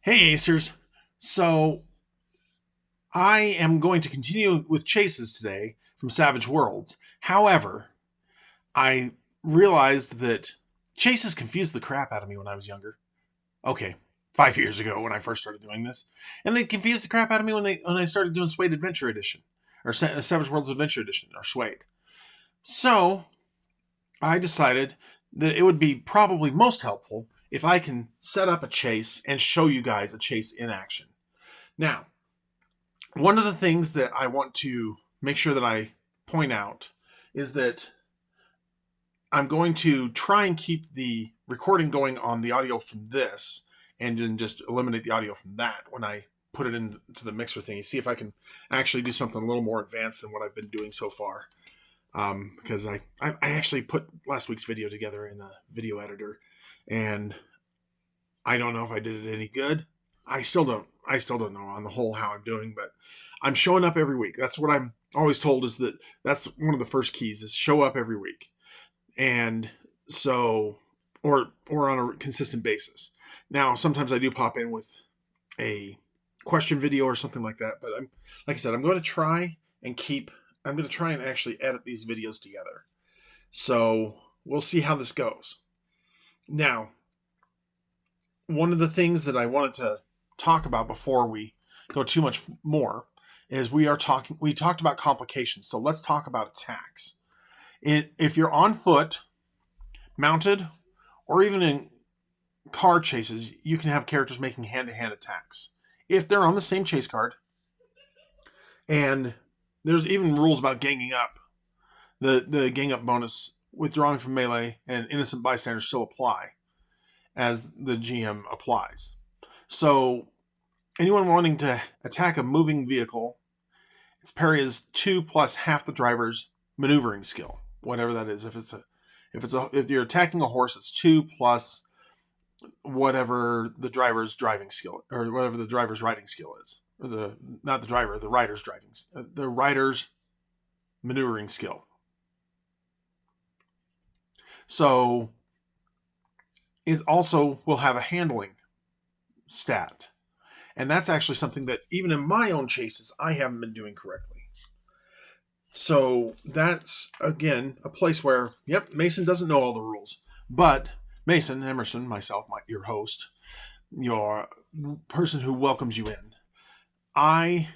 Hey, Acers. So I am going to continue with chases today from Savage Worlds. However, I realized that chases confused the crap out of me when I was younger. Okay, 5 years ago when I first started doing this, and they confused the crap out of me when I started doing Suede Adventure Edition or Savage Worlds Adventure Edition or Suede. So I decided that it would be probably most helpful if I can set up a chase and show you guys a chase in action. Now, one of the things that I want to make sure that I point out is that I'm going to try and keep the recording going on the audio from this and then just eliminate the audio from that when I put it into the mixer thing. See if I can actually do something a little more advanced than what I've been doing so far. Because I actually put last week's video together in a video editor, and I don't know if I did it any good. I still don't know on the whole how I'm doing, but I'm showing up every week. That's what I'm always told, is that that's one of the first keys, is show up every week. And so or on a consistent basis. Now, sometimes I do pop in with a question video or something like that, but like I said, I'm going to try and actually edit these videos together. So, we'll see how this goes. Now, one of the things that I wanted to talk about before we go too much more is we talked about complications. So let's talk about attacks. If you're on foot, mounted, or even in car chases, you can have characters making hand-to-hand attacks. If they're on the same chase card, and there's even rules about ganging up, the gang up bonus, withdrawing from melee, and innocent bystanders still apply as the GM applies. So anyone wanting to attack a moving vehicle, its parry is 2 plus half the driver's maneuvering skill, whatever that is. If you're attacking a horse, it's 2 plus whatever the driver's driving skill, or whatever the driver's riding skill is, or the rider's maneuvering skill. So it also will have a handling stat. And that's actually something that even in my own chases, I haven't been doing correctly. So that's, again, a place where, yep, Mason doesn't know all the rules. But Mason, Emerson, myself, your host, your person who welcomes you in, I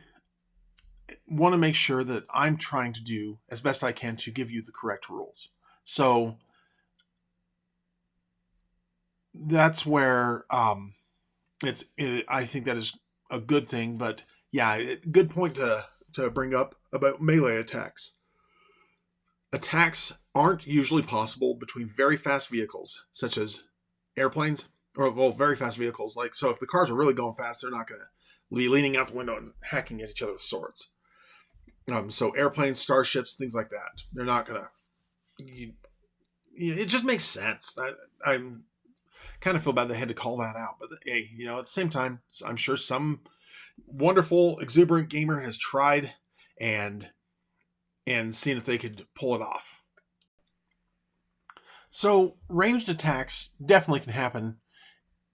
want to make sure that I'm trying to do as best I can to give you the correct rules. So that's where I think that is a good thing. But yeah, good point to bring up about melee attacks. Attacks aren't usually possible between very fast vehicles, such as airplanes, or, well, very fast vehicles. Like, so if the cars are really going fast, they're not going to be leaning out the window and hacking at each other with swords. So airplanes, starships, things like that, they're not going to. It just makes sense. I'm kind of feel bad they had to call that out, but hey, at the same time, I'm sure some wonderful, exuberant gamer has tried and seen if they could pull it off. So ranged attacks definitely can happen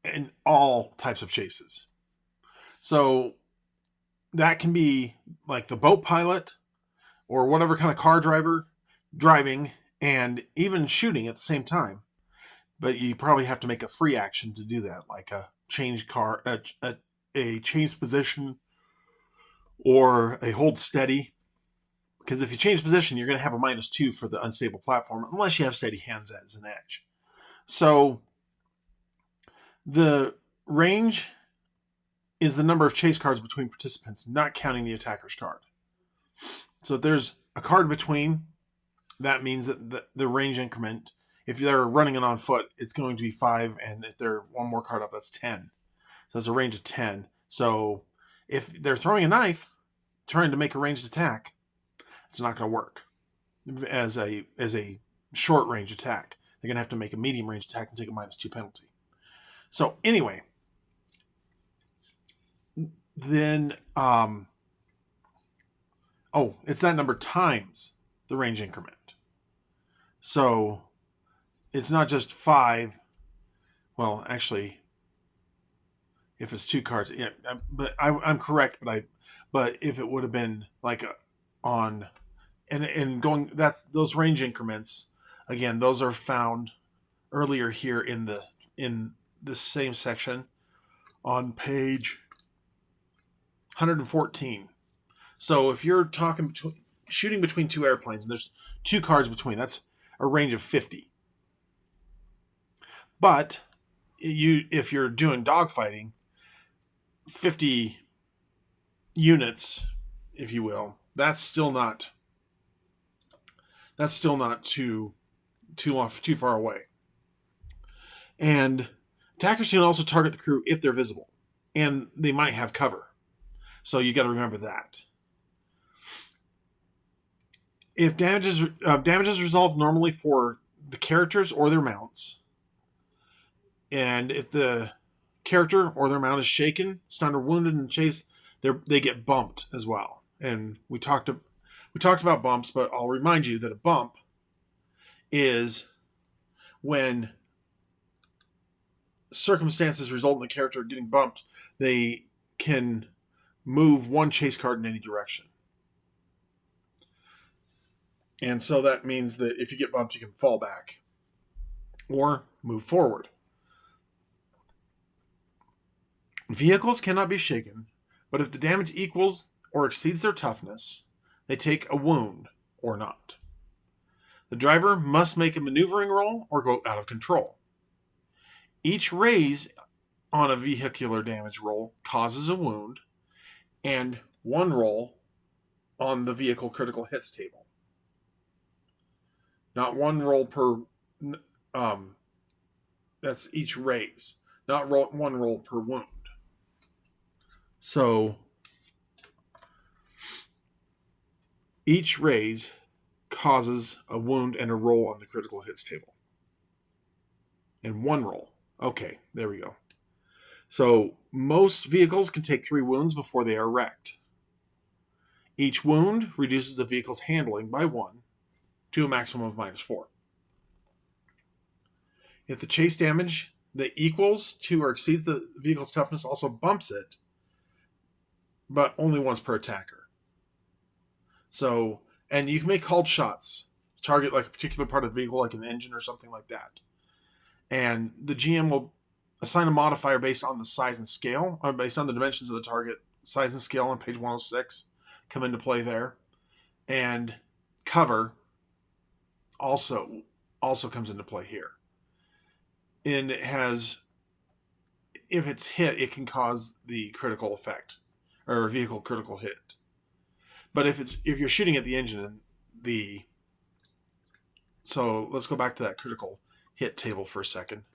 in all types of chases. So that can be like the boat pilot or whatever kind of car driver driving and even shooting at the same time. But you probably have to make a free action to do that, like a change position or a hold steady. Because if you change position, you're going to have a -2 for the unstable platform, unless you have steady hands as an edge. So the range is the number of chase cards between participants, not counting the attacker's card. So if there's a card between, that means that the range increment, if they're running it on foot, it's going to be 5, and if they're one more card up, that's 10. So it's a range of 10. So if they're throwing a knife, trying to make a ranged attack, it's not going to work as a short range attack. They're going to have to make a medium range attack and take a -2 penalty. So anyway, then it's that number times the range increment. So it's not just 5. Well, actually, If it's 2 cards, yeah, but I'm correct. But if it would have been like on and going, that's those range increments. Again, those are found earlier here in this same section on page 114. So if you're talking shooting between 2 airplanes and there's 2 cards between, that's a range of 50. But if you're doing dogfighting, 50 units, if you will, that's still not too far away. And attackers can also target the crew if they're visible, and they might have cover. So you got to remember that. If damage is resolved normally for the characters or their mounts, and if the character or their mount is shaken, stunned, or wounded and chased, they get bumped as well. And we talked about bumps, but I'll remind you that a bump is when circumstances result in the character getting bumped, they can move 1 chase card in any direction. And so that means that if you get bumped, you can fall back or move forward. Vehicles cannot be shaken, but if the damage equals or exceeds their toughness, they take a wound or not. The driver must make a maneuvering roll or go out of control. Each raise on a vehicular damage roll causes a wound, and 1 roll on the vehicle critical hits table. Not 1 roll per, that's each raise, not 1 roll per wound. So each raise causes a wound and a roll on the critical hits table. And 1 roll. Okay, there we go. So most vehicles can take 3 wounds before they are wrecked. Each wound reduces the vehicle's handling by 1 to a maximum of -4. If the chase damage that equals to or exceeds the vehicle's toughness also bumps it, but only once per attacker. So, and you can make called shots, target like a particular part of the vehicle, like an engine or something like that. And the GM will assign a modifier based on the size and scale, or based on the dimensions of the target. Size and scale on page 106 come into play there. And cover also comes into play here. And it has, if it's hit, it can cause the critical effect, or a vehicle critical hit. But if you're shooting at the engine, so let's go back to that critical hit table for a second.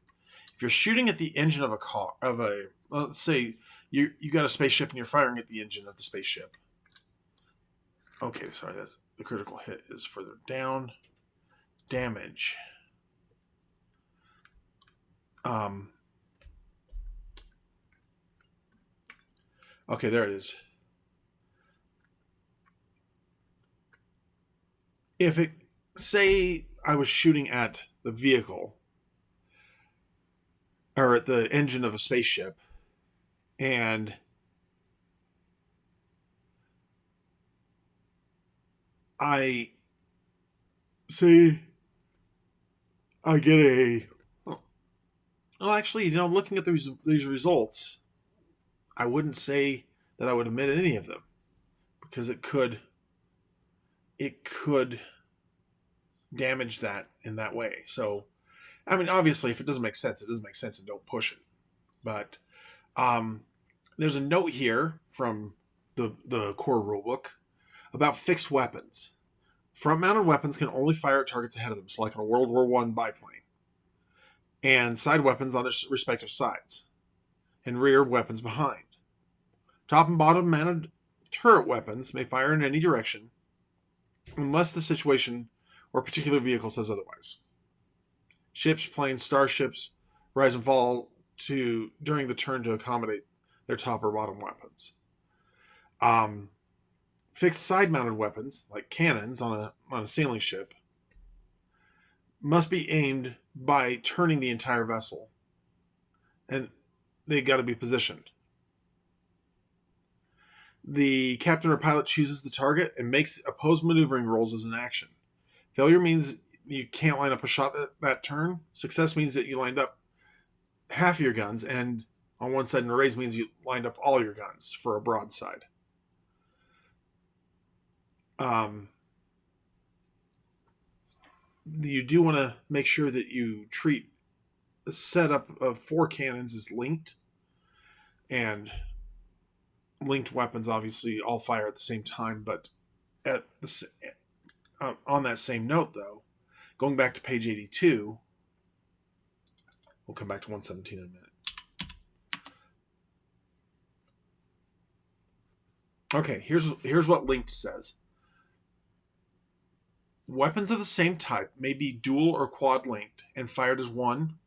If you're shooting at the engine of let's say you got a spaceship and you're firing at the engine of the spaceship. Okay, sorry, that's the critical hit is further down. Damage. Okay, there it is. If it, say I was shooting at the vehicle or at the engine of a spaceship, and I get a, well, actually, looking at these results, I wouldn't say that I would omit any of them, because it could damage that in that way. So, I mean, obviously, if it doesn't make sense, it doesn't make sense, and don't push it. But there's a note here from the core rulebook about fixed weapons. Front-mounted weapons can only fire at targets ahead of them, so like on a World War I biplane. And side weapons on their respective sides. And rear weapons behind. Top and bottom mounted turret weapons may fire in any direction, unless the situation or particular vehicle says otherwise. Ships, planes, starships rise and fall during the turn to accommodate their top or bottom weapons. Fixed side-mounted weapons, like cannons on a sailing ship, must be aimed by turning the entire vessel. And they got to be positioned. The captain or pilot chooses the target and makes opposed maneuvering rolls as an action. Failure means you can't line up a shot that turn. Success means that you lined up half of your guns, and on one side, and a raise means you lined up all your guns for a broadside. You do want to make sure that you treat the setup of 4 cannons as linked, and linked weapons obviously all fire at the same time. But at the on that same note, though, going back to page 82, we'll come back to 117 in a minute. Okay, here's what linked says. Weapons of the same type may be dual or quad linked and fired as one.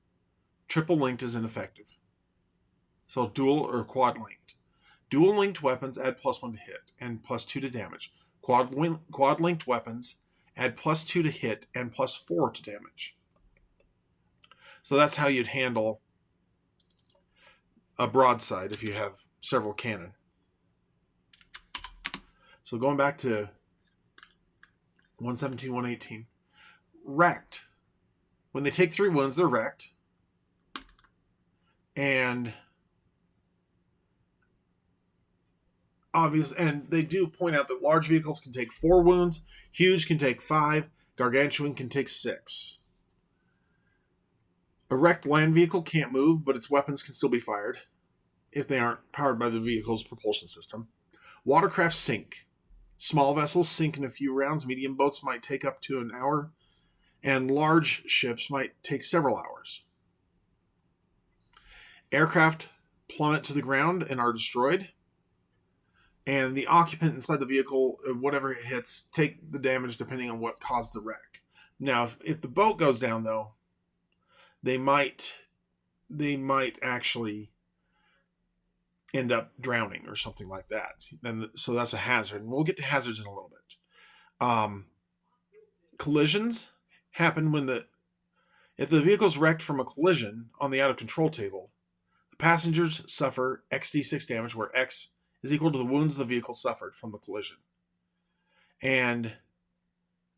Triple linked is ineffective. So dual or quad linked. Dual linked weapons add +1 to hit and +2 to damage. Quad linked weapons add +2 to hit and +4 to damage. So that's how you'd handle a broadside if you have several cannon. So going back to 117, 118. Wrecked. When they take 3 wounds, they're wrecked. And they do point out that large vehicles can take 4 wounds, huge can take 5, gargantuan can take 6. A wrecked land vehicle can't move, but its weapons can still be fired if they aren't powered by the vehicle's propulsion system. Watercraft sink. Small vessels sink in a few rounds. Medium boats might take up to an hour, and large ships might take several hours. Aircraft plummet to the ground and are destroyed, and the occupant inside the vehicle, whatever it hits, take the damage depending on what caused the wreck. Now, if the boat goes down, though, they might actually end up drowning or something like that. And so that's a hazard. And we'll get to hazards in a little bit. Collisions happen if the vehicle's wrecked from a collision on the out of control table, the passengers suffer XD6 damage, where X is equal to the wounds the vehicle suffered from the collision. And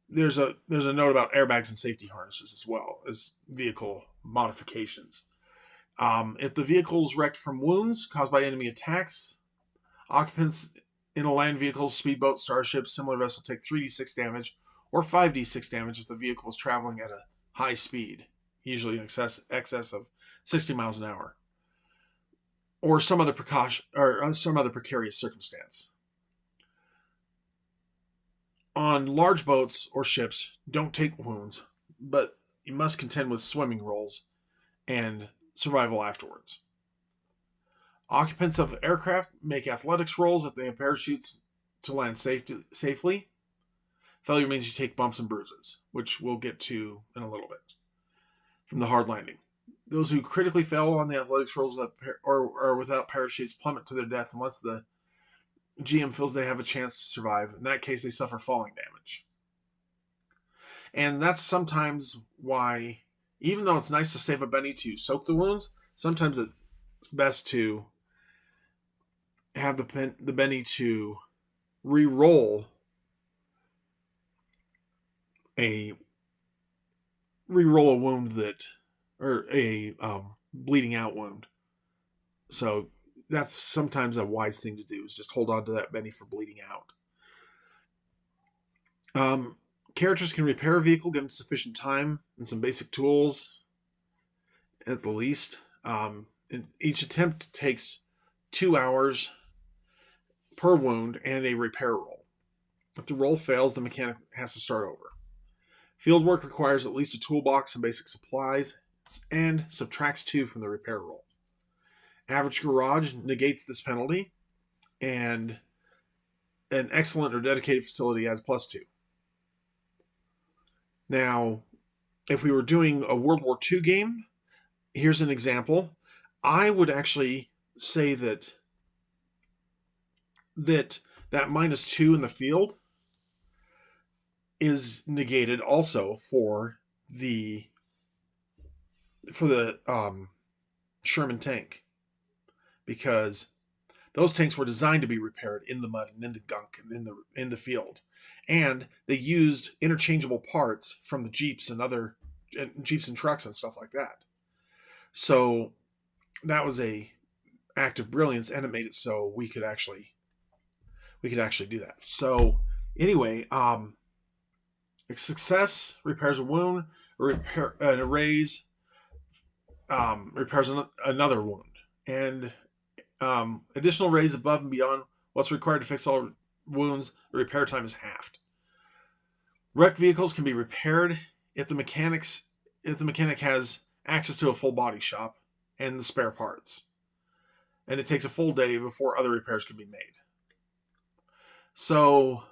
there's a note about airbags and safety harnesses as well as vehicle modifications. If the vehicle is wrecked from wounds caused by enemy attacks, occupants in a land vehicle, speedboat, starship, similar vessel take 3d6 damage or 5d6 damage if the vehicle is traveling at a high speed, usually in excess of 60 miles an hour, or some other precarious circumstance. On large boats or ships, don't take wounds, but you must contend with swimming rolls and survival afterwards. Occupants of aircraft make athletics rolls if they have parachutes to land safely. Failure means you take bumps and bruises, which we'll get to in a little bit from the hard landing. Those who critically fail on the athletics rolls or without parachutes plummet to their death unless the GM feels they have a chance to survive. In that case, they suffer falling damage. And that's sometimes why, even though it's nice to save a Benny to soak the wounds, sometimes it's best to have the Benny to re-roll a wound or a bleeding out wound. So that's sometimes a wise thing to do, is just hold on to that Benny for bleeding out. Characters can repair a vehicle given sufficient time and some basic tools at the least. And each attempt takes 2 hours per wound and a repair roll. If the roll fails, the mechanic has to start over. Fieldwork requires at least a toolbox and basic supplies and subtracts 2 from the repair roll. Average garage negates this penalty, and an excellent or dedicated facility adds +2. Now, if we were doing a World War II game, here's an example. I would actually say that -2 in the field is negated also for the Sherman tank. because those tanks were designed to be repaired in the mud and in the gunk and in the field, and they used interchangeable parts from the Jeeps and other Jeeps and trucks and stuff like that. So that was a act of brilliance, and it made it so we could actually do that. So anyway, success repairs a wound, an erase repairs another wound, and additional raise above and beyond what's required to fix all wounds. The repair time is halved. Wrecked vehicles can be repaired if the mechanic has access to a full body shop and the spare parts, and it takes a full day before other repairs can be made. So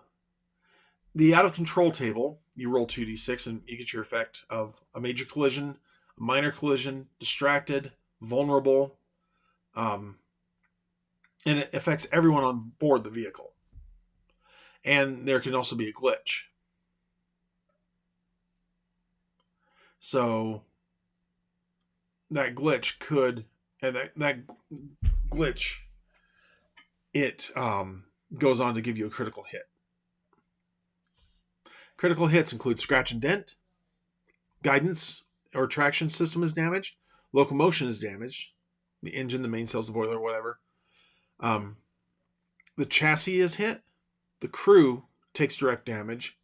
the out of control table, you roll 2d6 and you get your effect of a major collision, a minor collision, distracted, vulnerable, and it affects everyone on board the vehicle. And there can also be a glitch. So that glitch could, and that glitch, it goes on to give you a critical hit. Critical hits include scratch and dent, guidance or traction system is damaged, locomotion is damaged, the engine, the mainsails, the boiler, whatever. The chassis is hit, the crew takes direct damage,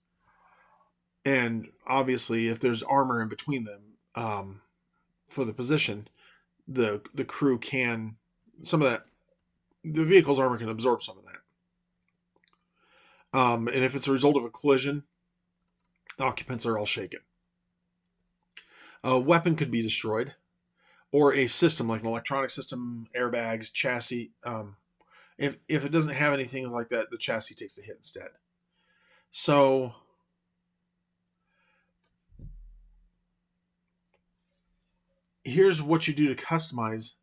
and obviously if there's armor in between them for the position, the crew can, some of that, the vehicle's armor can absorb some of that. And if it's a result of a collision, the occupants are all shaken. A weapon could be destroyed, or a system like an electronic system, airbags, chassis. If it doesn't have anything like that, the chassis takes the hit instead. So here's what you do to customize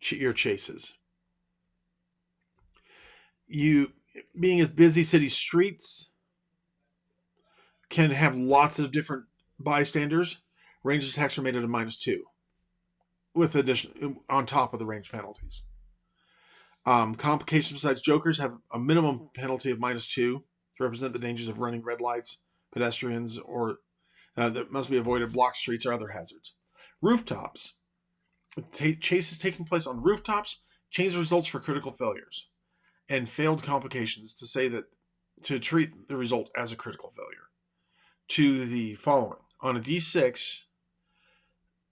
your chases. You, being as busy city streets, can have lots of different bystanders. Ranged attacks are made at a -2, with addition on top of the range penalties. Complications besides jokers have a minimum penalty of -2 to represent the dangers of running red lights, pedestrians, or that must be avoided, blocked streets, or other hazards. Rooftops. Chases taking place on rooftops change the results for critical failures and failed complications to treat the result as a critical failure. To the following. On a d6,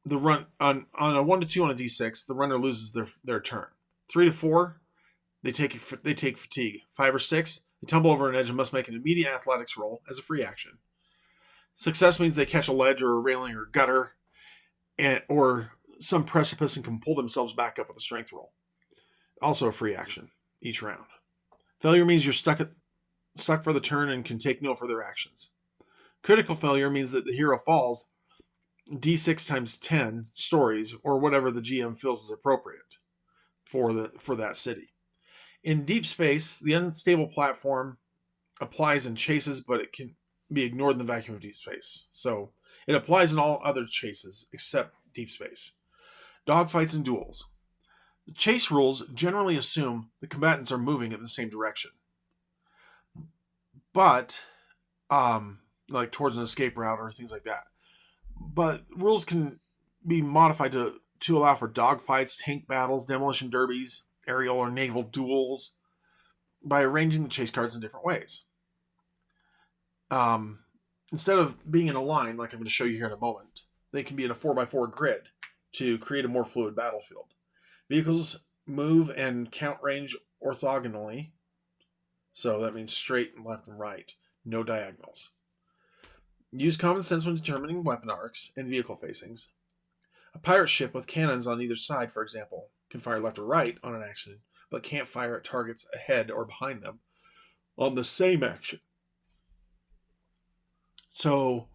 the run on a 1 to 2 on a d6, the runner loses their turn. 3 to 4, they take fatigue. 5 or 6, they tumble over an edge and must make an immediate athletics roll as a free action. Success means they catch a ledge or a railing or gutter, or some precipice and can pull themselves back up with a strength roll. Also a free action each round. Failure means you're stuck for the turn and can take no further actions. Critical failure means that the hero falls d6 times 10 stories, or whatever the GM feels is appropriate for that city. In deep space, the unstable platform applies in chases, but it can be ignored in the vacuum of deep space. So it applies in all other chases except deep space. Dogfights and duels. The chase rules generally assume the combatants are moving in the same direction, but like towards an escape route or things like that. But rules can be modified to allow for dogfights, tank battles, demolition derbies, aerial or naval duels by arranging the chase cards in different ways. Instead of being in a line, like I'm going to show you here in a moment, they can be in a 4x4 grid to create a more fluid battlefield. Vehicles move and count range orthogonally, so that means straight and left and right, no diagonals. Use common sense when determining weapon arcs and vehicle facings. A pirate ship with cannons on either side, for example, can fire left or right on an action, but can't fire at targets ahead or behind them on the same action. So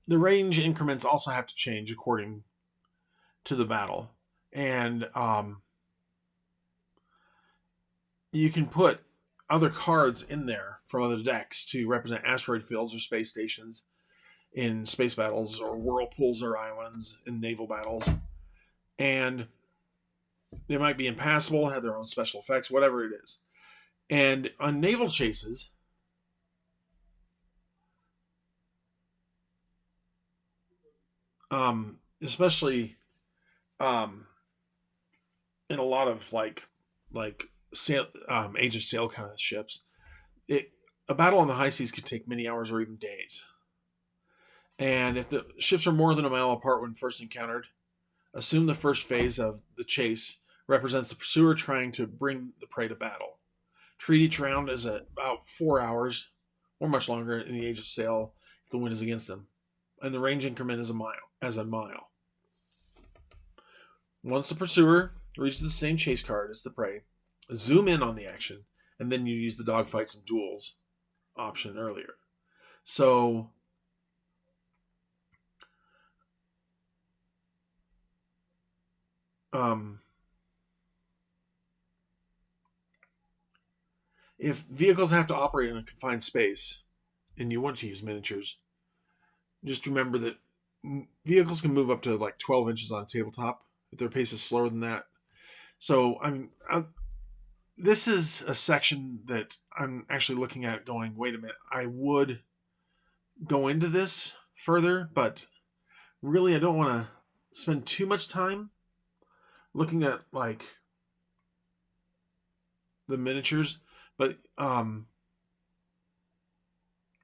the range increments also have to change according to the battle. And you can put other cards in there from other decks to represent asteroid fields or space stations in space battles, or whirlpools or islands in naval battles. And They might be impassable, have their own special effects, whatever it is. And on naval chases, especially um, in a lot of like sail, Age of Sail kind of ships, it a battle on the high seas could take many hours or even days. And if the ships are more than a mile apart when first encountered, assume the first phase of the chase represents the pursuer trying to bring the prey to battle. Treat each round as about 4 hours, or much longer in the Age of Sail if the wind is against them, and the range increment is a mile. Once the pursuer reaches the same chase card as the prey, zoom in on the action, and then you use the dogfights and duels option earlier. So if vehicles have to operate in a confined space and you want to use miniatures, just remember that vehicles can move up to like 12 inches on a tabletop if their pace is slower than that. So this is a section that I'm actually looking at going, wait a minute, I would go into this further, but really I don't want to spend too much time looking at like the miniatures. But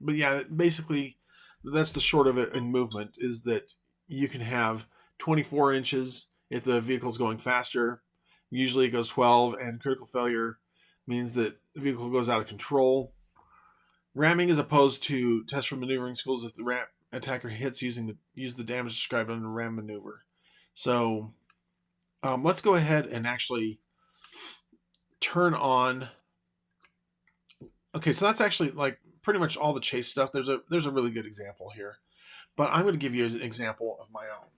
yeah, basically that's the short of it in movement is that you can have 24 inches if the vehicle's going faster. Usually it goes 12, and critical failure means that the vehicle goes out of control. Ramming is opposed to test for maneuvering schools if the attacker hits use the damage described under ram maneuver. So let's go ahead and actually turn on. Okay, so that's actually like pretty much all the chase stuff. There's a really good example here, but I'm going to give you an example of my own.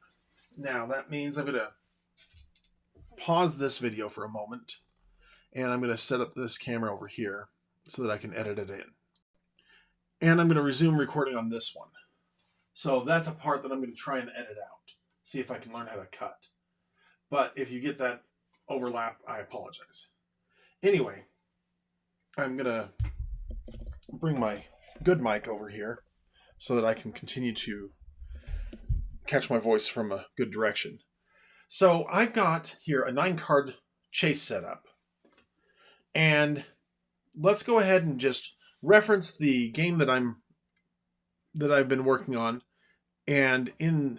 Now that means I'm going to pause this video for a moment, and I'm going to set up this camera over here so that I can edit it in. And I'm going to resume recording on this one. So that's a part that I'm going to try and edit out. See if I can learn how to cut. But if you get that overlap, I apologize. Anyway, I'm going to bring my good mic over here so that I can continue to catch my voice from a good direction. So I've got here a 9-card chase setup. And let's go ahead and just reference the game that I've been working on. And in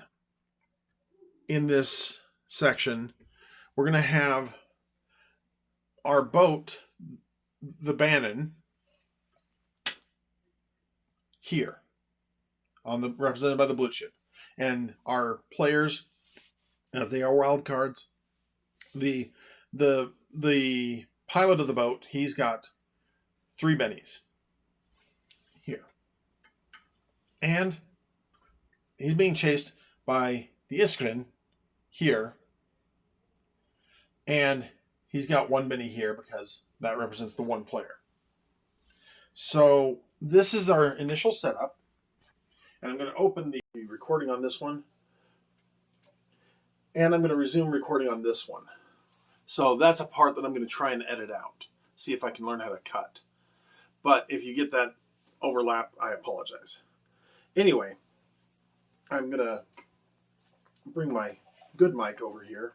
this section, we're going to have our boat, the Bannon, here represented by the blue chip, and our players, as they are wild cards, the pilot of the boat, he's got 3 bennies here, and he's being chased by the Iskrin here, and he's got 1 benny here because that represents the 1 player. So this is our initial setup, and I'm going to open the recording on this one, and I'm going to resume recording on this one. So that's a part that I'm going to try and edit out, see if I can learn how to cut. But if you get that overlap, I apologize. Anyway, I'm going to bring my good mic over here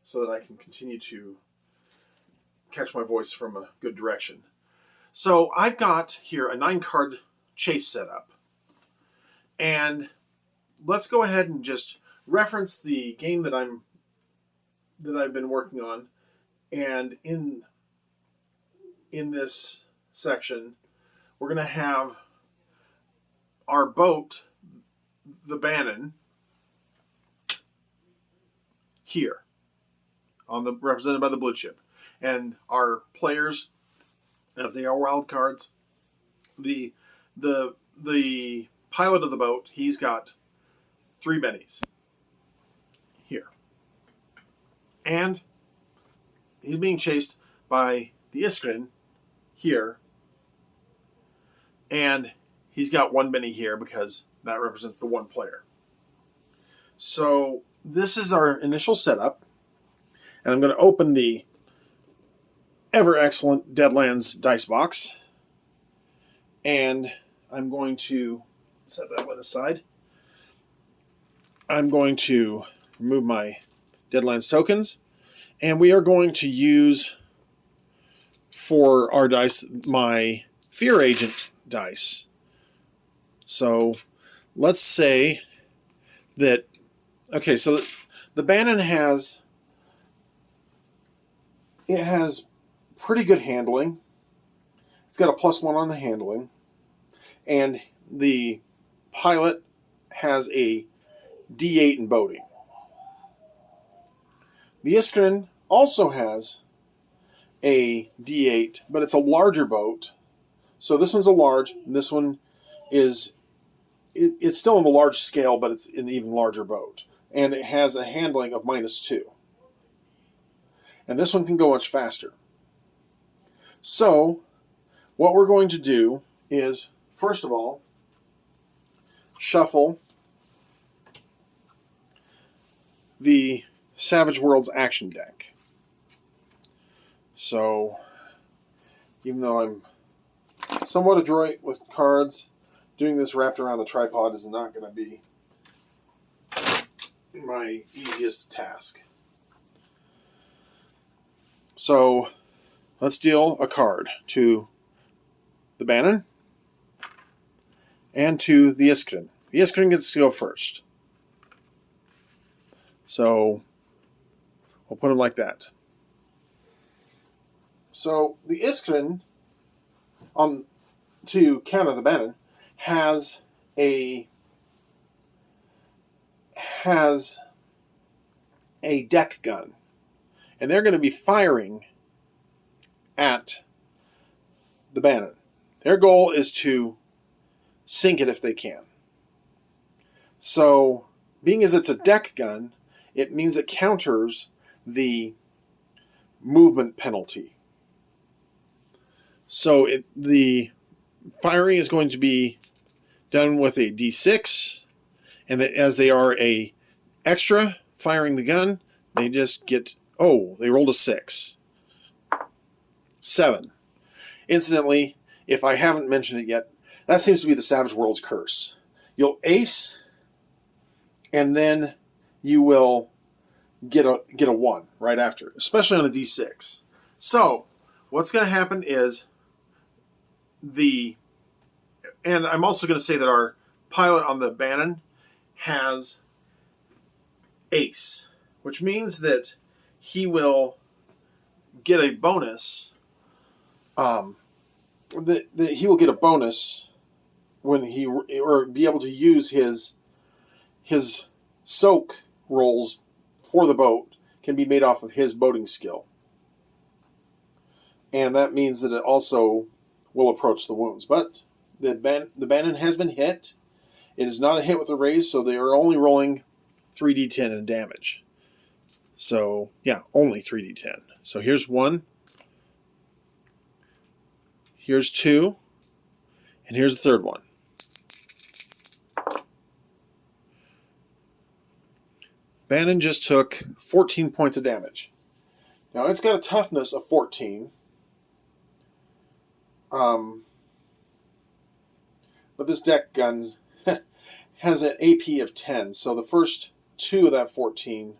so that I can continue to catch my voice from a good direction. So I've got here a 9-card chase setup. And let's go ahead and just reference the game that I've been working on. And in this section, we're going to have our boat, the Bannon, here represented by the blue chip, and our players, as they are wild cards, the pilot of the boat, he's got 3 bennies here, and he's being chased by the Iskrin here, and he's got 1 benny here because that represents the 1 player. So this is our initial setup, And I'm going to open the ever excellent Deadlands dice box. And I'm going to set that one aside. I'm going to remove my Deadlands tokens. And we are going to use, for our dice, my Fear Agent dice. So let's say that, okay, so the Bannon has pretty good handling. It's got a +1 on the handling. And the pilot has a D8 in boating. The Iskren also has a D8, but it's a larger boat. So this one's a large, and this one is, it's still in the large scale, but it's an even larger boat. And it has a handling of -2. And this one can go much faster. So what we're going to do is, first of all, shuffle the Savage Worlds action deck. So, even though I'm somewhat adroit with cards, doing this wrapped around the tripod is not going to be my easiest task. So, let's deal a card to the Bannon and to the Iskren. The Iskren gets to go first. So, we'll put him like that. So, the Iskren, to counter the Bannon, has a deck gun. And they're going to be firing at the Bannon. Their goal is to sink it if they can. So, being as it's a deck gun, it means it counters the movement penalty. So the firing is going to be done with a D6, and as they are a extra firing the gun, they just get, they rolled a 6. 7. Incidentally, if I haven't mentioned it yet, that seems to be the Savage Worlds curse. You'll ace, and then you will get a 1 right after, especially on a D6. So, what's going to happen is and I'm also going to say that our pilot on the Bannon has ace, which means that he will get a bonus. That he will get a bonus when or be able to use his soak rolls for the boat can be made off of his boating skill. And that means that it also will approach the wounds. But the Bannon has been hit. It is not a hit with a raise, so they are only rolling 3d10 in damage. So, yeah, only 3d10. So here's 1. Here's 2. And here's the third one. Bannon just took 14 points of damage. Now, it's got a toughness of 14. But this deck gun has an AP of 10, so the first 2 of that 14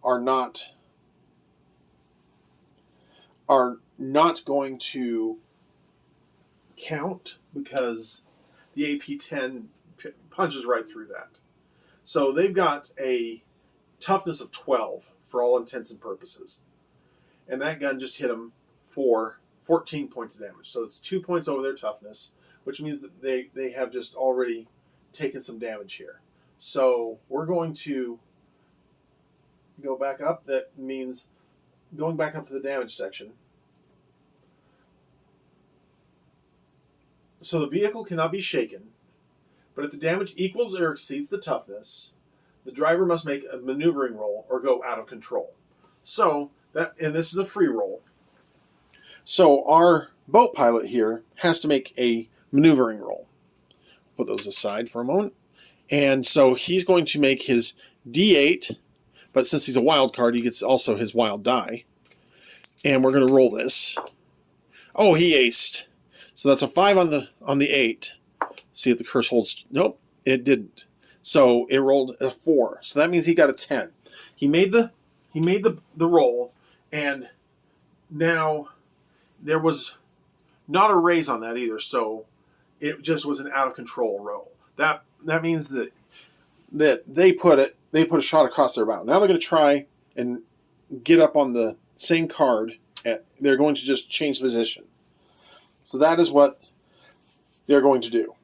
are not going to count because the AP 10 punches right through that. So they've got a toughness of 12 for all intents and purposes. And that gun just hit them for 14 points of damage. So it's 2 points over their toughness, which means that they have just already taken some damage here. So we're going to go back up. That means going back up to the damage section. So the vehicle cannot be shaken, but if the damage equals or exceeds the toughness, the driver must make a maneuvering roll or go out of control. So and this is a free roll. So our boat pilot here has to make a maneuvering roll. Put those aside for a moment. And so he's going to make his D8, but since he's a wild card, he gets also his wild die. And we're going to roll this. Oh, he aced. So that's a 5 on the 8. See if the curse holds. Nope, it didn't. So it rolled a 4. So that means he got a 10. He made the roll, and now there was not a raise on that either. So it just was an out of control roll. That means that they put a shot across their bow. Now they're going to try and get up on the same card. They're going to just change position. So that is what they're going to do.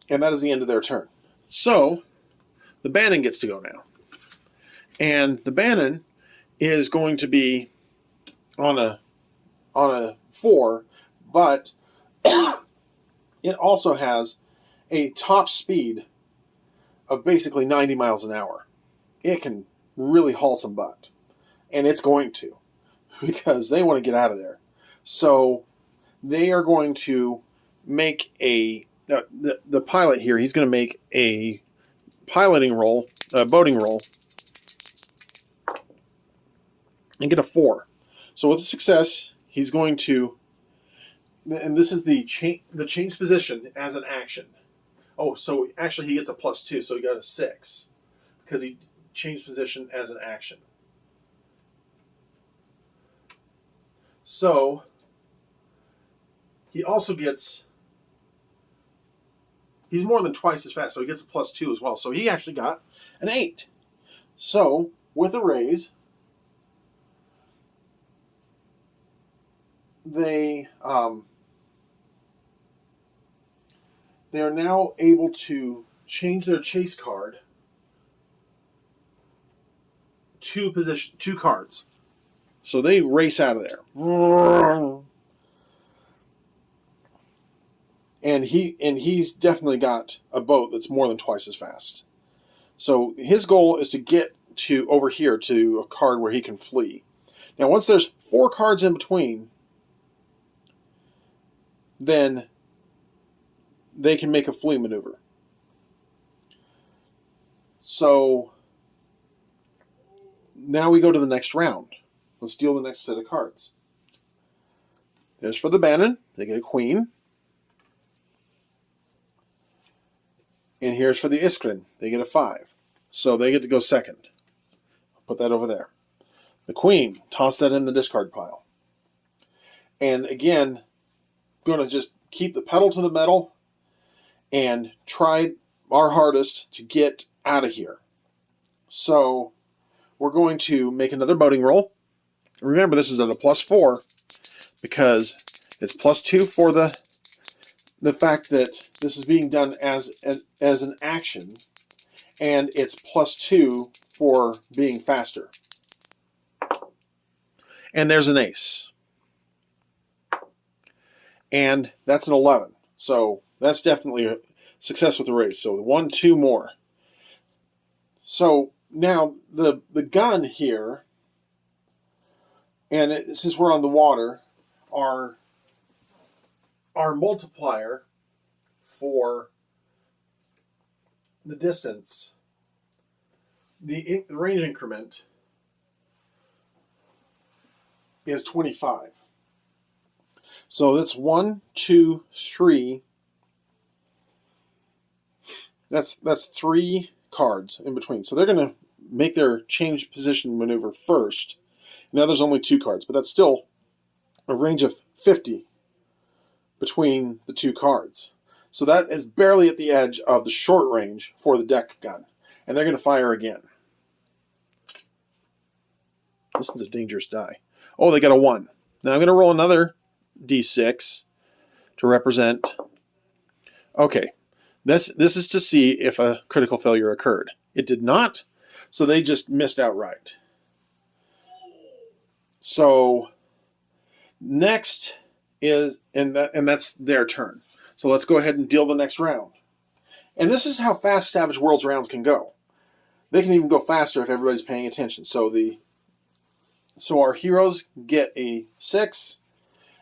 And that is the end of their turn. So the Bannon gets to go now. And the Bannon is going to be on a 4, but it also has a top speed of basically 90 miles an hour. It can really haul some butt. And it's going to, because they want to get out of there. So they are going to make the pilot here, he's going to make a piloting roll, a boating roll, and get a 4. So with a success, he's going to, and this is the change position as an action. Oh, so actually he gets a +2, so he got a 6 because he changed position as an action. So he also gets, he's more than twice as fast, so he gets a +2 as well. So he actually got an 8. So with a raise, they are now able to change their chase card two cards. So they race out of there. And he's definitely got a boat that's more than twice as fast. So his goal is to get to over here to a card where he can flee. Now once there's 4 cards in between, then they can make a flee maneuver. So now we go to the next round. Let's deal the next set of cards. There's for the Bannon. They get a queen. And here's for the Iskrin. They get a 5. So they get to go second. Put that over there. The queen. Toss that in the discard pile. And again, going to just keep the pedal to the metal and try our hardest to get out of here. So we're going to make another boating roll. Remember, this is at a +4 because it's +2 for the fact that this is being done as an action, and it's +2 for being faster. And there's an ace. And that's an 11. So that's definitely a success with the race. So 1, 2 more. So now the gun here, and since we're on the water, our multiplier for the distance, the range increment is 25. So that's 1, 2, 3. That's 3 cards in between. So they're going to make their change position maneuver first. Now there's only 2 cards, but that's still a range of 50 between the 2 cards. So that is barely at the edge of the short range for the deck gun. And they're going to fire again. This is a dangerous die. Oh, they got a 1. Now I'm going to roll another d6 to represent. Okay, this is to see if a critical failure occurred. It did not, so they just missed outright. So next is, and that's their turn. So let's go ahead and deal the next round. And this is how fast Savage Worlds rounds can go. They can even go faster if everybody's paying attention. So our heroes get a 6,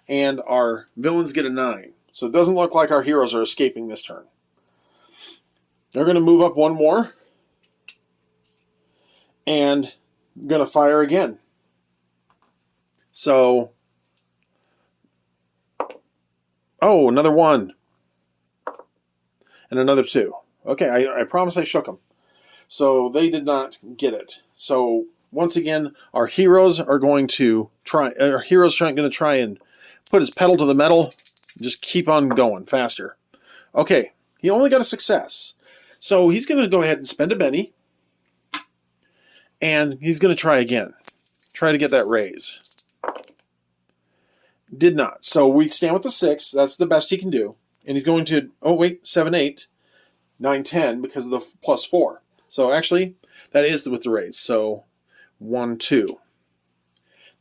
and our villains get a 9. So it doesn't look like our heroes are escaping this turn. They're going to move up 1 more. and I'm going to fire again. So, oh, another 1. And another 2. Okay, I promise I shook them. So they did not get it. So once again, our heroes are going to try. Our heroes are going to try and put his pedal to the metal. Just keep on going faster. Okay, he only got a success. So he's going to go ahead and spend a Benny. And he's going to try again. Try to get that raise. Did not. So we stand with the 6. That's the best he can do. And he's going to, oh wait, 7, 8, 9, 10 because of the plus 4. So actually, that is with the raise. So 1, 2.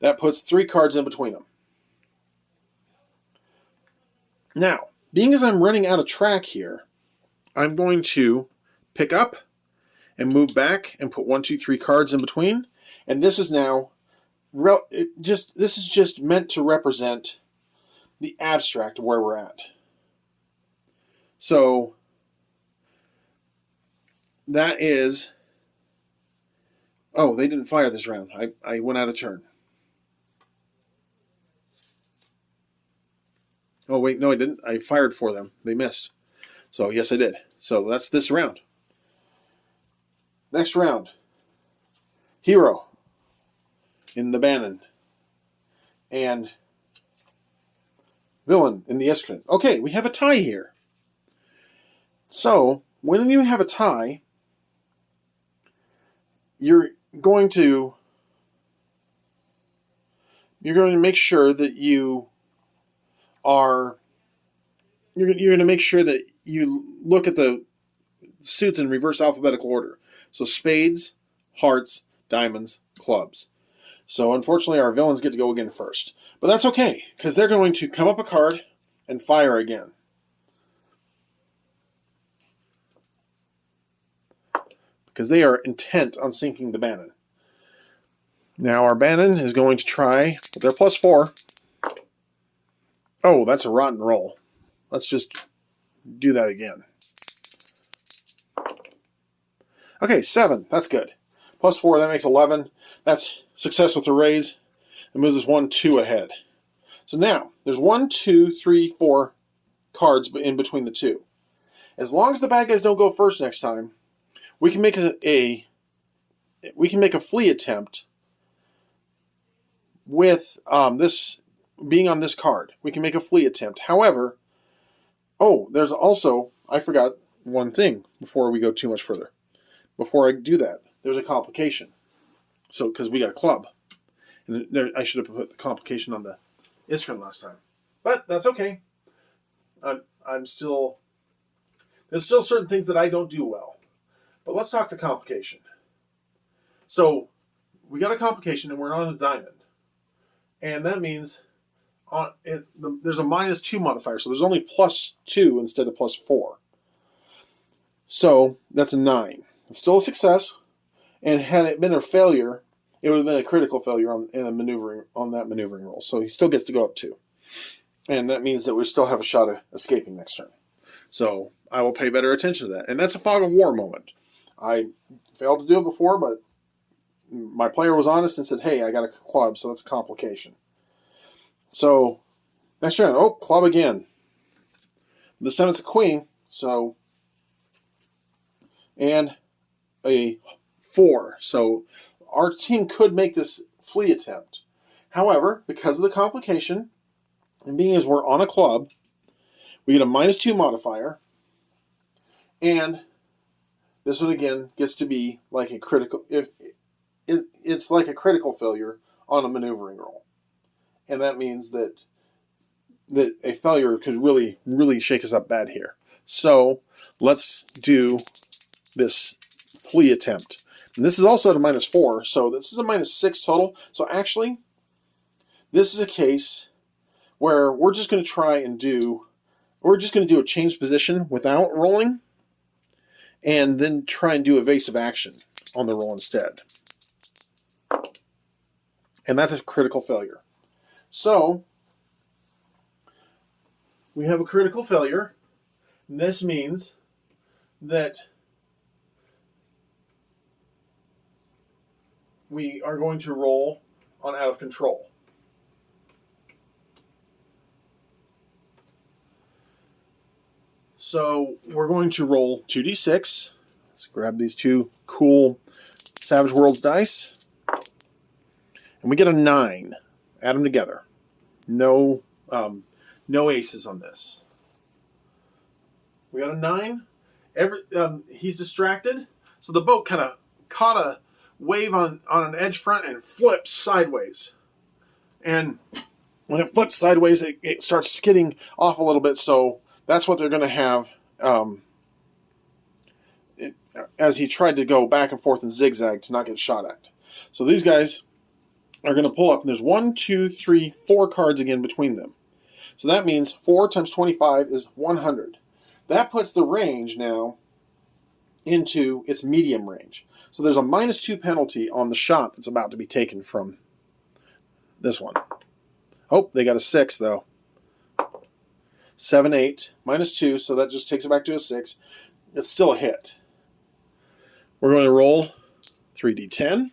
That puts 3 cards in between them. Now, being as I'm running out of track here, I'm going to pick up and move back and put 1, 2, 3 cards in between. And this is now this is just meant to represent the abstract of where we're at. So that is. Oh, they didn't fire this round. I went out of turn. Oh, wait, no, I didn't. I fired for them. They missed. So, yes, I did. So, that's this round. Next round. Hero in the Bannon. And Villain in the Iskren. Okay, we have a tie here. So, when you have a tie, you're going to make sure that you are you're going to make sure that you look at the suits in reverse alphabetical order. So spades, hearts, diamonds, clubs. So unfortunately our villains get to go again first. But that's okay, because they're going to come up a card and fire again. Because they are intent on sinking the Bannon. Now our Bannon is going to try with their plus 4. Oh, that's a rotten roll. Let's just do that again. Okay, 7. That's good. Plus 4, that makes 11. That's success with the raise. It moves us 1, 2 ahead. So now, there's 1, 2, 3, 4 cards in between the two. As long as the bad guys don't go first next time, we can make a flee attempt with this being on this card. We can make a flee attempt. However, there's also, I forgot one thing before we go too much further. Before I do that, there's a complication. So, because we got a club. And I should have put the complication on the Iskren last time. But that's okay. There's still certain things that I don't do well. But let's talk the complication. So, we got a complication and we're on a diamond. And that means there's a -2 modifier. So there's only +2 instead of +4. So that's a 9. It's still a success. And had it been a failure, it would have been a critical failure on that maneuvering roll. So he still gets to go up 2. And that means that we still have a shot at escaping next turn. So I will pay better attention to that. And that's a fog of war moment. I failed to do it before, but my player was honest and said, hey, I got a club, so that's a complication. So next round, club again. This time it's a queen, so, and a 4. So our team could make this flee attempt. However, because of the complication, and being as we're on a club, we get a -2 modifier, and this one again gets to be like a critical, it's like a critical failure on a maneuvering roll. And that means that a failure could really, really shake us up bad here. So let's do this flee attempt. And this is also at a -4, so this is a -6 total. So actually, this is a case where we're just going to do a change position without rolling, and then try and do evasive action on the roll instead. And that's a critical failure. So we have a critical failure. And this means that we are going to roll on out of control. So we're going to roll 2d6. Let's grab these two cool Savage Worlds dice. And we get a 9. Add them together. No aces on this. We got a 9. He's distracted, so the boat kind of caught a wave on an edge front and flips sideways. And when it flips sideways, it starts skidding off a little bit, so that's what they're going to have as he tried to go back and forth and zigzag to not get shot at. So these guys are going to pull up, and there's 1, 2, 3, 4 cards again between them. So that means 4 times 25 is 100. That puts the range now into its medium range. So there's a -2 penalty on the shot that's about to be taken from this one. Oh, they got a 6 though. 7, 8, -2, so that just takes it back to a 6. It's still a hit. We're going to roll 3d10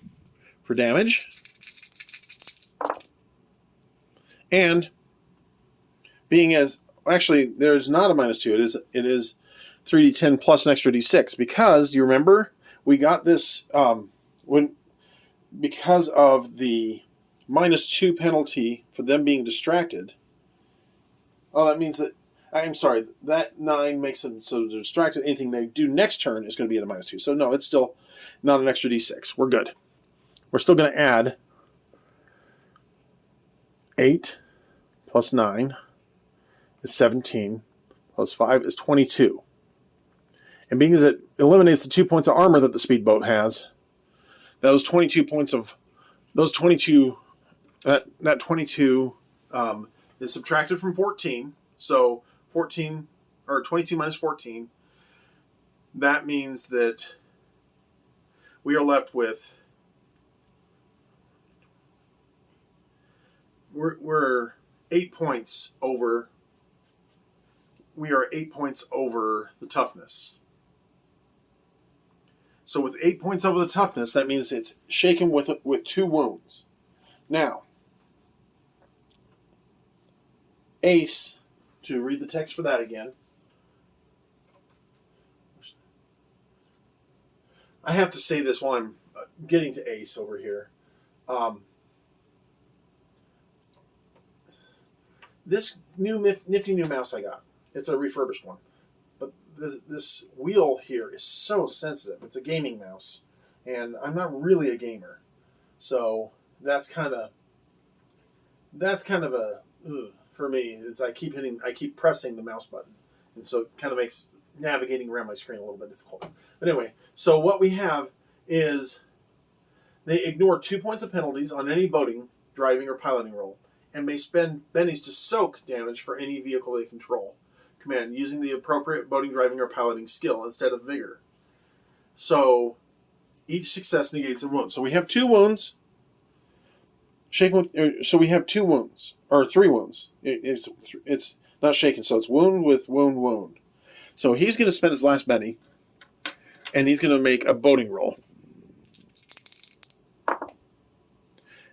for damage. And being as actually there's not a -2, it is 3d10 plus an extra d6, because you remember we got this because of the -2 penalty for them being distracted. Oh, that means that I'm sorry, that 9 makes them so they're distracted. Anything they do next turn is going to be at a -2. So no, it's still not an extra d6. We're good. We're still going to add 8 plus 9 is 17 plus 5 is 22. And being as it eliminates the 2 points of armor that the speedboat has, those 22 points of those 22 that 22 is subtracted from 14. So 14 or 22 minus 14. That means that we are left with we're 8 points over. We are 8 points over the toughness. So with 8 points over the toughness, that means it's shaken with 2 wounds. Now, ACE, to read the text for that again. I have to say this while I'm getting to ACE over here. This nifty new mouse I got, it's a refurbished one. But this wheel here is so sensitive. It's a gaming mouse, and I'm not really a gamer, so that's kind of a for me. Is I keep pressing the mouse button, and so it kind of makes navigating around my screen a little bit difficult. But anyway, so what we have is they ignore 2 points of penalties on any boating, driving, or piloting roll, and may spend bennies to soak damage for any vehicle they control. Command using the appropriate boating, driving, or piloting skill instead of vigor. So each success negates a wound. So we have 2 wounds. So we have 2 wounds or 3 wounds. It's not shaken, so it's wound with wound. So he's going to spend his last Benny, and he's going to make a boating roll.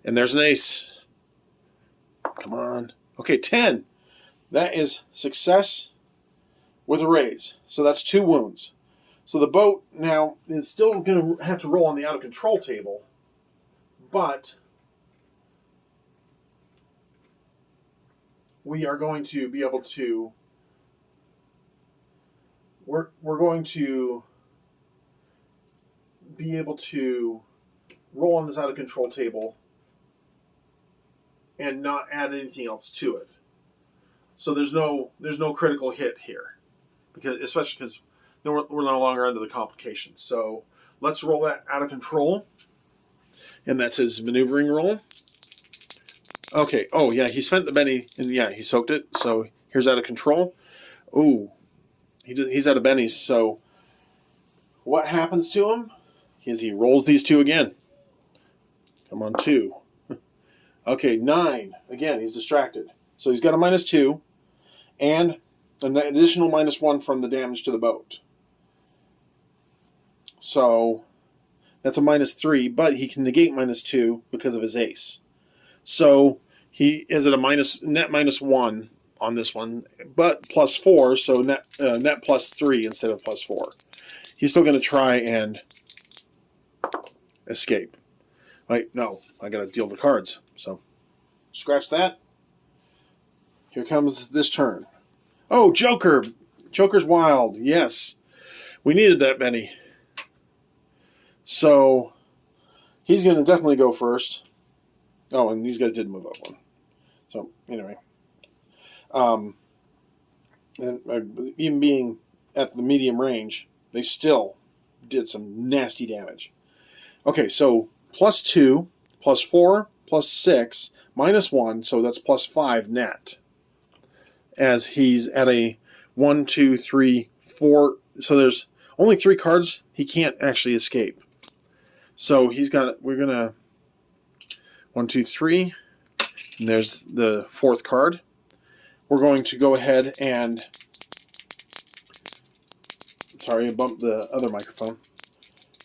And there's an ace. Come on. Okay, 10. That is success with a raise. So that's 2 wounds. So the boat now is still going to have to roll on the out of control table, but we are going to be able to we're going to be able to roll on this out of control table and not add anything else to it. So there's no critical hit here, especially because we're no longer under the complication. So let's roll that out of control, and that's his maneuvering roll. Okay. Oh yeah, he spent the Benny, and yeah, he soaked it. So here's out of control. Ooh, he's out of bennies. So what happens to him is he rolls these 2 again. Come on, 2. Okay, 9. Again, he's distracted. So he's got a -2 and an additional -1 from the damage to the boat. So That's a -3, but he can negate -2 because of his ace. So he is at a net -1 on this one, but +4, so net +3 instead of +4. He's still going to try and escape. Wait, no, I got to deal the cards. So scratch that. Here comes this turn. Oh, Joker! Joker's wild. Yes, we needed that, Benny. So he's going to definitely go first. Oh, and these guys did move up one. So anyway, and even being at the medium range, they still did some nasty damage. Okay, so +2, +4, +6, -1, so that's +5 net. As he's at a 1, 2, 3, 4. So there's only 3 cards he can't actually escape. So he's got. We're gonna 1, 2, 3. And there's the 4th card. We're going to go ahead and. Sorry, I bumped the other microphone.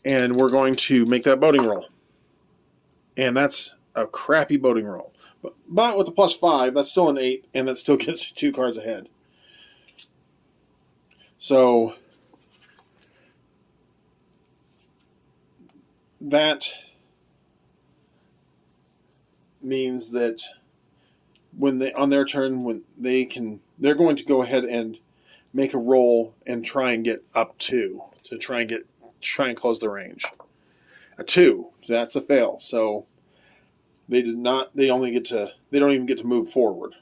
And we're going to make that boating roll. And that's a crappy boating roll. But with a +5, that's still an 8, and that still gets you 2 cards ahead. So that means that when they on their turn, when they're going to go ahead and make a roll and try and get up 2 to try and close the range. A 2, that's a fail. So they did not. They don't even get to move forward.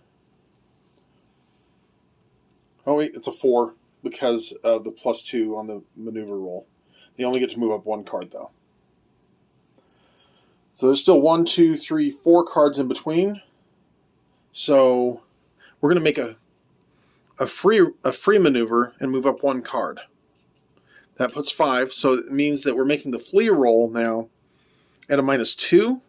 Oh wait, it's a 4 because of the +2 on the maneuver roll. They only get to move up 1 card though. So there's still 1, 2, 3, 4 cards in between. So we're going to make a free maneuver and move up 1 card. That puts 5, so it means that we're making the flee roll now at a -2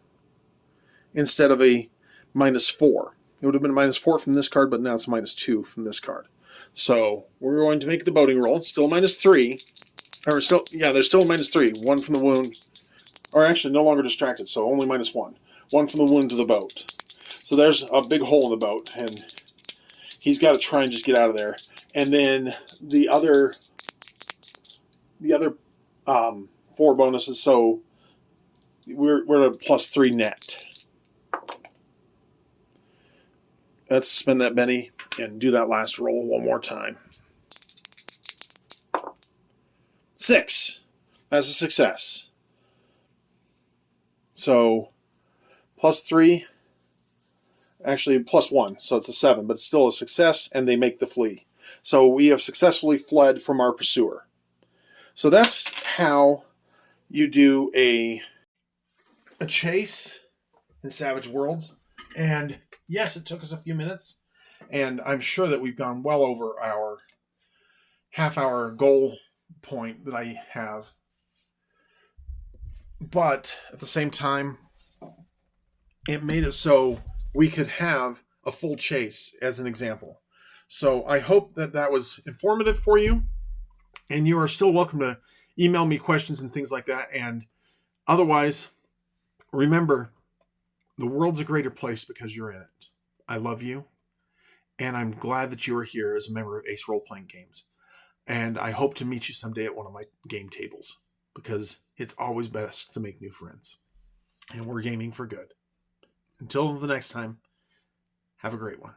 instead of a -4. It would have been a -4 from this card, but now it's a -2 from this card. So we're going to make the boating roll. It's still a -3. Or still, yeah, there's still a -3. 1 from the wound. Or actually, no longer distracted, so only -1. 1 from the wound to the boat. So there's a big hole in the boat, and he's got to try and just get out of there. And then the other 4 bonuses, so we're at a +3 net. Let's spin that Benny and do that last roll one more time. 6. That's a success. So +3, actually +1, so it's a 7, but it's still a success, and they make the flee. So we have successfully fled from our pursuer. So that's how you do a chase in Savage Worlds. And yes, it took us a few minutes, and I'm sure that we've gone well over our half-hour goal point that I have. But at the same time, it made it so we could have a full chase as an example. So I hope that that was informative for you, and you are still welcome to email me questions and things like that. And otherwise, remember, the world's a greater place because you're in it. I love you, and I'm glad that you are here as a member of ACE Roleplaying Games. And I hope to meet you someday at one of my game tables, because it's always best to make new friends. And we're gaming for good. Until the next time, have a great one.